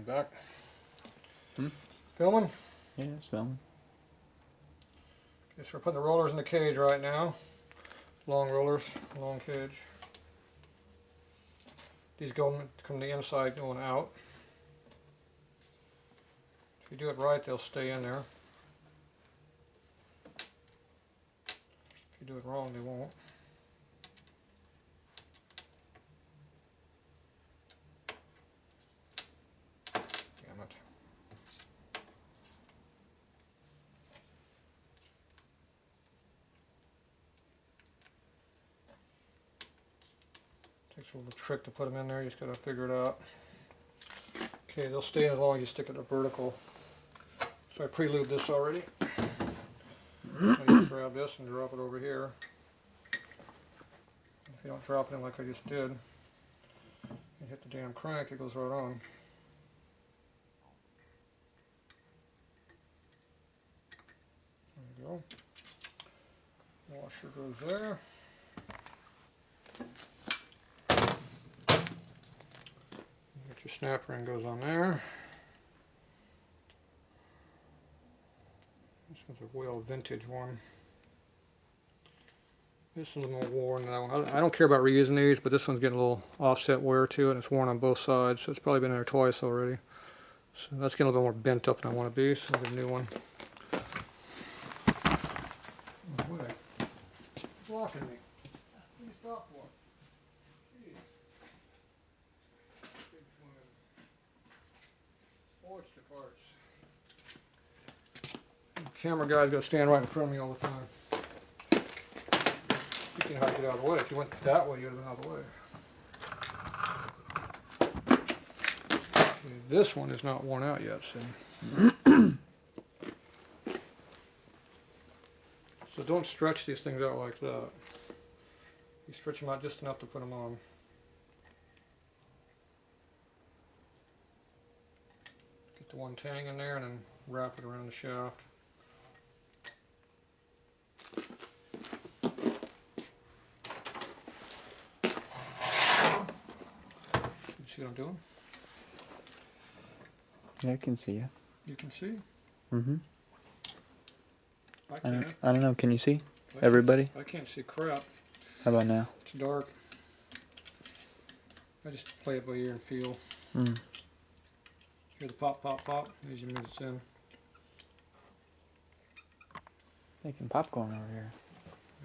back. Filming? Yeah, it's filming. Okay, so we're putting the rollers in the cage right now. Long rollers, long cage. These come the inside going out. If you do it right, they'll stay in there. If you do it wrong, they won't. Damn it. Takes a little trick to put them in there, you just gotta figure it out. Okay, they'll stay in as long as you stick it to vertical. So I pre-lubed this already. Now you just grab this and drop it over here. If you don't drop it in like I just did, you hit the damn crank, it goes right on. There you go. Washer goes there. Get your snap ring goes on there. This one's a Whale vintage one. This is a little more worn than that one. I don't care about reusing these, but this one's getting a little offset wear to it, and it's worn on both sides, so it's probably been there twice already. So that's getting a little bit more bent up than I want to be, so I'll get a new one. Oh, boy. It's blocking me. What do you stop for? Jeez. Big twin. Sportster parts. The camera guy's got to stand right in front of me all the time. You know how to get out of the way. If you went that way, you'd have been out of the way. Okay, this one is not worn out yet, see? So don't stretch these things out like that. You stretch them out just enough to put them on. Get the one tang in there and then wrap it around the shaft. See what I'm doing? Yeah, I can see you. You can see? Mm-hmm. I can't. I don't know. Can you see? Everybody? I can't see crap. How about now? It's dark. I just play it by ear and feel. Mm. Hear the pop, pop, pop as you move it in. Making popcorn over here.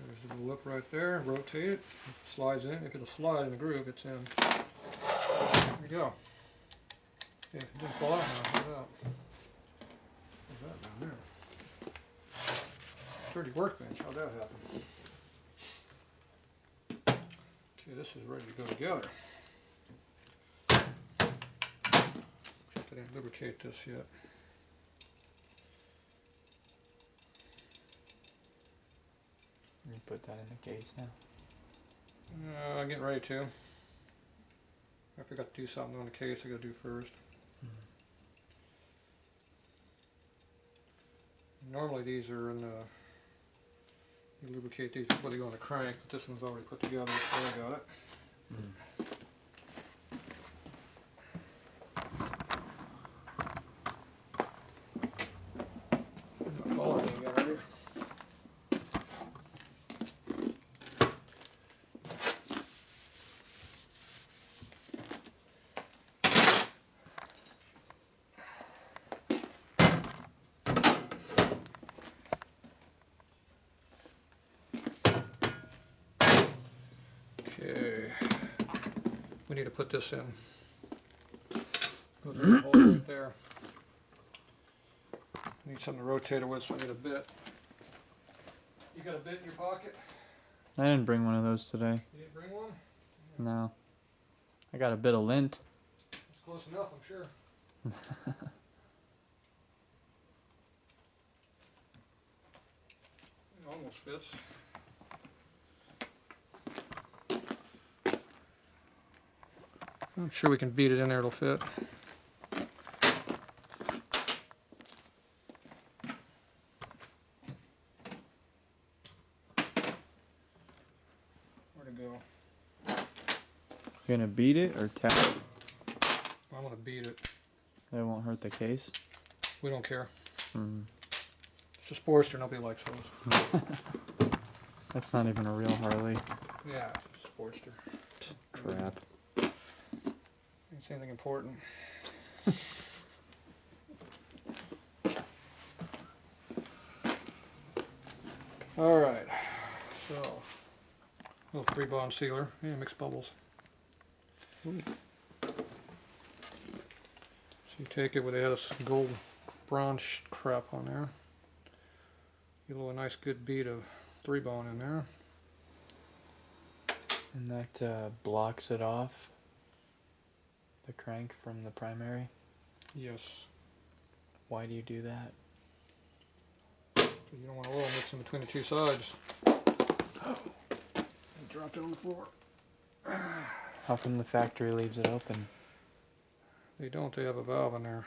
There's a little lip right there. Rotate it. If it slides in. If it'll slide in the groove, it's in. There we go. Yeah, if it didn't fall out now, look at that. What's that down there? Dirty workbench. How'd that happen? Okay, this is ready to go together. Except I didn't lubricate this yet. You put that in the case now. I'm getting ready to. I forgot to do something on the case I gotta do first. Normally these are in the, you lubricate these before they go on the crank, but this one's already put together, so I got it. Follow me, you got it here. Okay, we need to put this in. Goes in the hole right there. Need something to rotate it with, so I need a bit. You got a bit in your pocket? I didn't bring one of those today. You didn't bring one? No. I got a bit of lint. It's close enough, I'm sure. It almost fits. I'm sure we can beat it in there, it'll fit. Where'd it go? You're gonna beat it or tap it? I'm gonna beat it. They won't hurt the case? We don't care. Mm. It's a Sportster, nobody likes those. That's not even a real Harley. Yeah, it's a Sportster. Crap. It's anything important. Alright, so, little 3-bond sealer, yeah, mixed bubbles. Ooh. So you take it where they had this gold bronze crap on there. Get a little nice good bead of 3-bond in there. And that blocks it off, the crank from the primary? Yes. Why do you do that? You don't want oil mixing between the two sides. I dropped it on the floor. How come the factory leaves it open? They don't, they have a valve in there.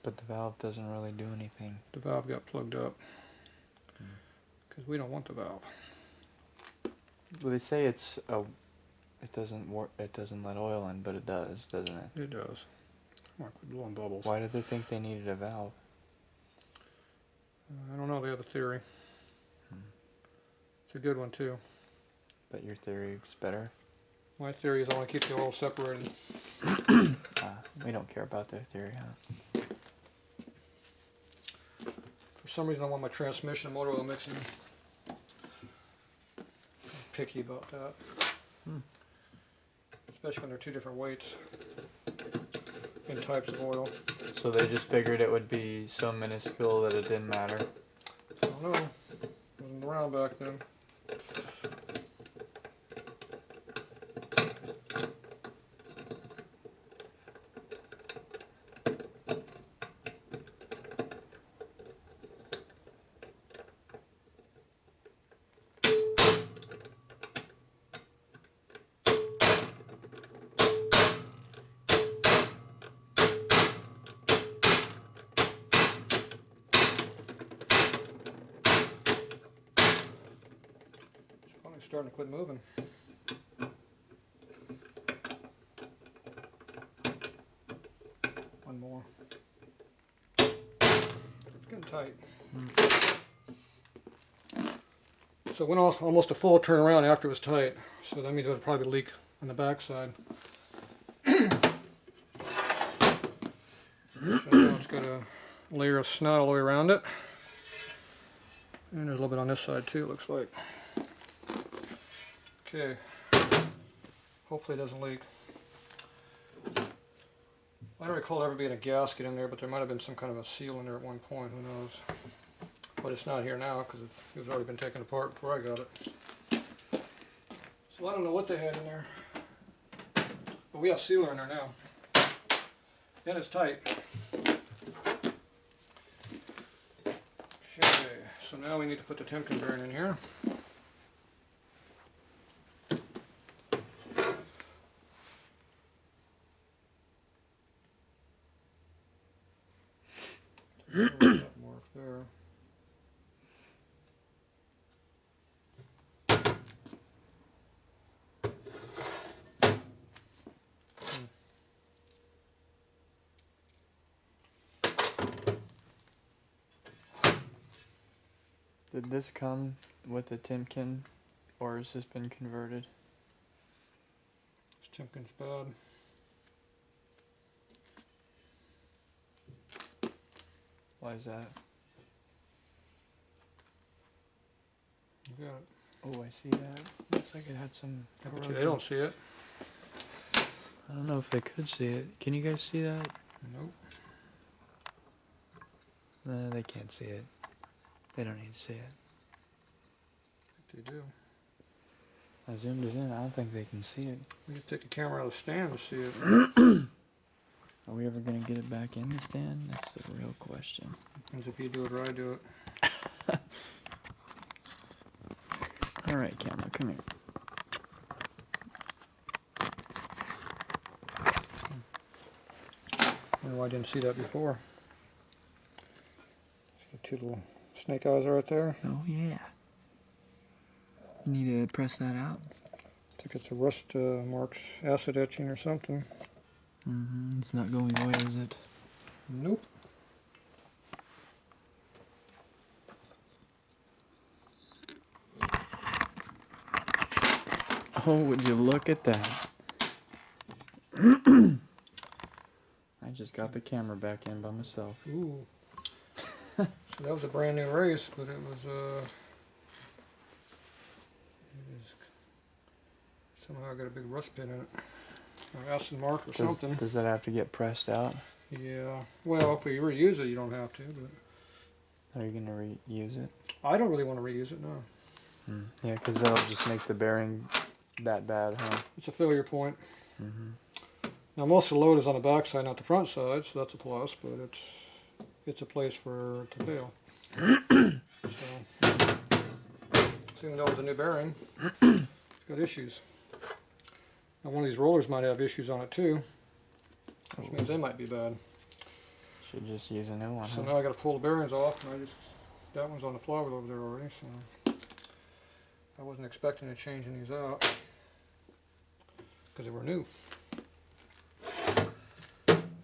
But the valve doesn't really do anything. The valve got plugged up. Because we don't want the valve. Well, they say it doesn't work. It doesn't let oil in, but it does, doesn't it? It does. Like we're blowing bubbles. Why did they think they needed a valve? I don't know, they have a theory. It's a good one too. But your theory is better? My theory is I want to keep the oil separated. We don't care about their theory, huh? For some reason I want my transmission and motor oil mixing. I'm picky about that. Especially when they're two different weights and types of oil. So they just figured it would be so minuscule that it didn't matter? I don't know. Wasn't around back then. It's starting to quit moving. One more. It's getting tight. So it went off almost a full turnaround after it was tight. So that means it would probably leak on the backside. So now it's got a layer of snot all the way around it. And there's a little bit on this side too, it looks like. Okay, hopefully it doesn't leak. I don't recall ever being a gasket in there, but there might have been some kind of a seal in there at one point, who knows. But it's not here now because it was already been taken apart before I got it. So I don't know what they had in there. But we have sealer in there now. And it's tight. Okay, so now we need to put the Timken bearing in here. Mark there. Did this come with the Timken, or has this been converted? This Timken's bad. Why is that? You got it. Oh, I see that. Looks like it had some I bet you corrosion. they don't see it. I don't know if they could see it. Can you guys see that? Nope. No, they can't see it. They don't need to see it. They do. I zoomed it in. I don't think they can see it. We can take the camera out of the stand to see it. Are we ever going to get it back in the stand? That's the real question. Depends if you do it or I do it. Alright, camera, come here. I don't know why I didn't see that before. It's got two little snake eyes right there. Oh, yeah. You need to press that out. I think it's a rust marks, acid etching or something. It's not going away, is it? Nope. Oh, would you look at that? I just got the camera back in by myself. Ooh. So that was a brand new race, but it was somehow got a big rust pin in it. Or acid mark or something. Does that have to get pressed out? Yeah. Well, if we reuse it, you don't have to. But Are you gonna reuse it? I don't really want to reuse it, no. Yeah, because that'll just make the bearing that bad, huh? It's a failure point. Mm-hmm. Now most of the load is on the back side, not the front side, so that's a plus. But it's a place for it to fail. So, even though it's a new bearing, it's got issues. Now one of these rollers might have issues on it too, which means they might be bad. Should just use a new one. So huh? now I got to pull the bearings off, and that one's on the flywheel over there already. So I wasn't expecting to change these out because they were new.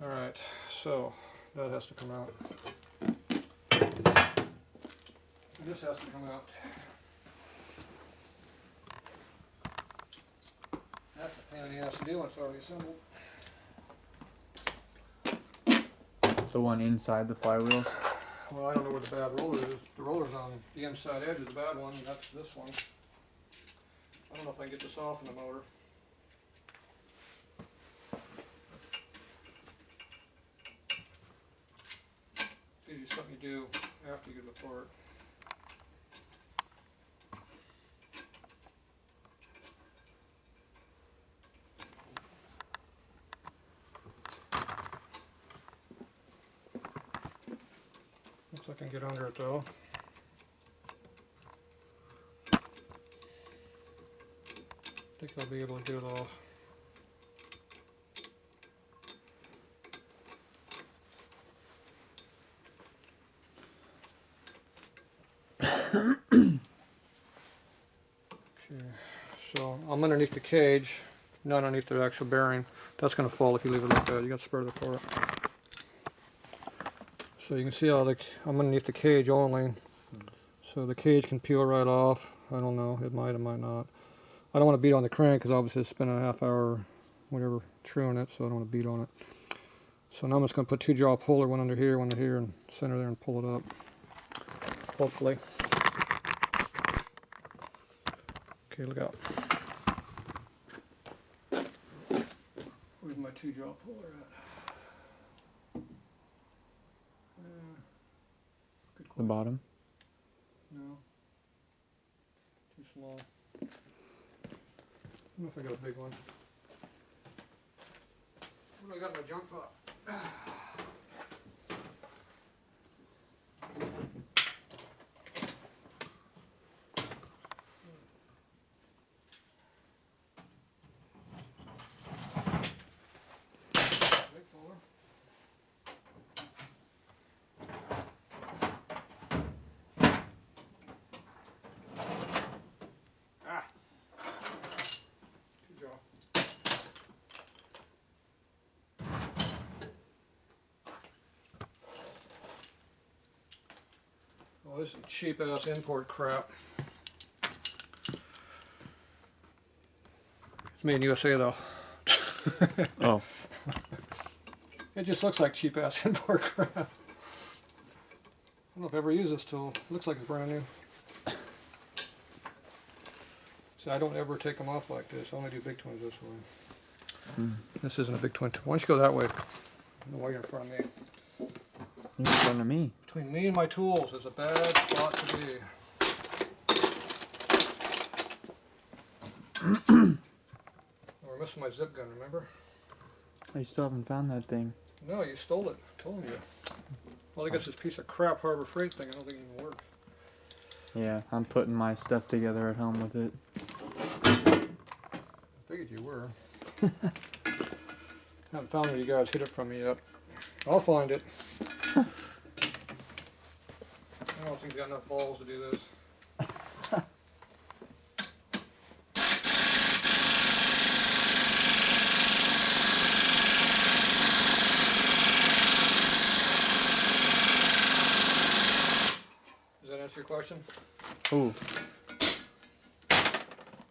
All right, so that has to come out. This has to come out. That's a pain in the ass to do when it's already assembled. The one inside the flywheels? Well, I don't know where the bad roller is. The roller's on the inside edge of the bad one, and that's this one. I don't know if I can get this off in the motor. It's usually something you do after you get it apart. Looks like I can get under it though. I think I'll be able to get it off. Okay, so I'm underneath the cage, not underneath the actual bearing. That's going to fall if you leave it like that. You got to spread it apart. So you can see how I'm underneath the cage only. So the cage can peel right off. I don't know, it might not. I don't want to beat on the crank because obviously it's spending a half hour, whatever, truing it, so I don't want to beat on it. So now I'm just going to put 2-jaw puller, one under here, and center there and pull it up. Hopefully. Okay, look out. Where's my 2-jaw puller at? Good The question. bottom? No. Too small. I don't know if I got a big one. What do I got in my junk pot? Big puller. Well, this is cheap ass import crap. It's made in USA though. Oh. It just looks like cheap ass import crap. I don't know if I ever used this tool. It looks like it's brand new. See, I don't ever take them off like this. I only do big twins this way. This isn't a big twin. Why don't you go that way? I don't know why you're in front of me. You're in front of me. Between me and my tools is a bad spot to be. We're missing my zip gun, remember? I still haven't found that thing. No, you stole it. I told you. Well, I guess this piece of crap Harbor Freight thing, I don't think it even works. Yeah, I'm putting my stuff together at home with it. I figured you were. Haven't found where you guys hid it from me yet. I'll find it. I don't think you got enough balls to do this. answer your question? Ooh.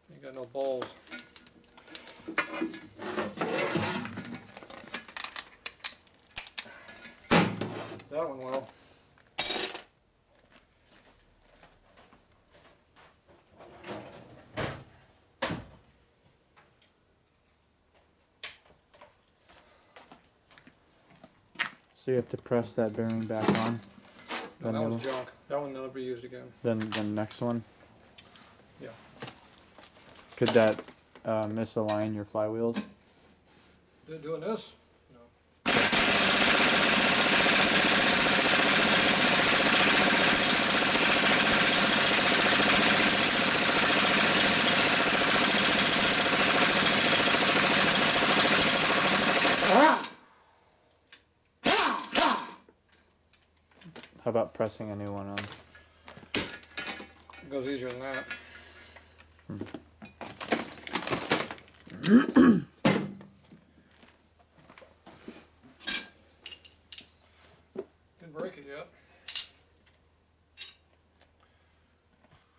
You got no balls. That one will. So you have to press that bearing back on. No, that one's junk. That one will never be used again. Then the next one. Yeah. Could that misalign your flywheels? Doing this? No. How about pressing a new one on? It goes easier than that. Didn't break it yet.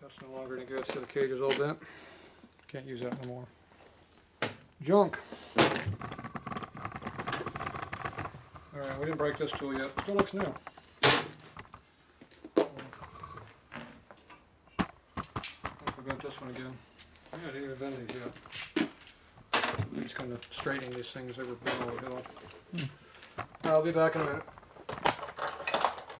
That's no longer any good, so the cage is all bent. Can't use that no more. Junk. Alright, we didn't break this tool yet. Still looks new. Let's bent this one again. Yeah, I didn't even bend these yet. I'm just kind of straightening these things. They were bent all the hill. I'll be back in a minute.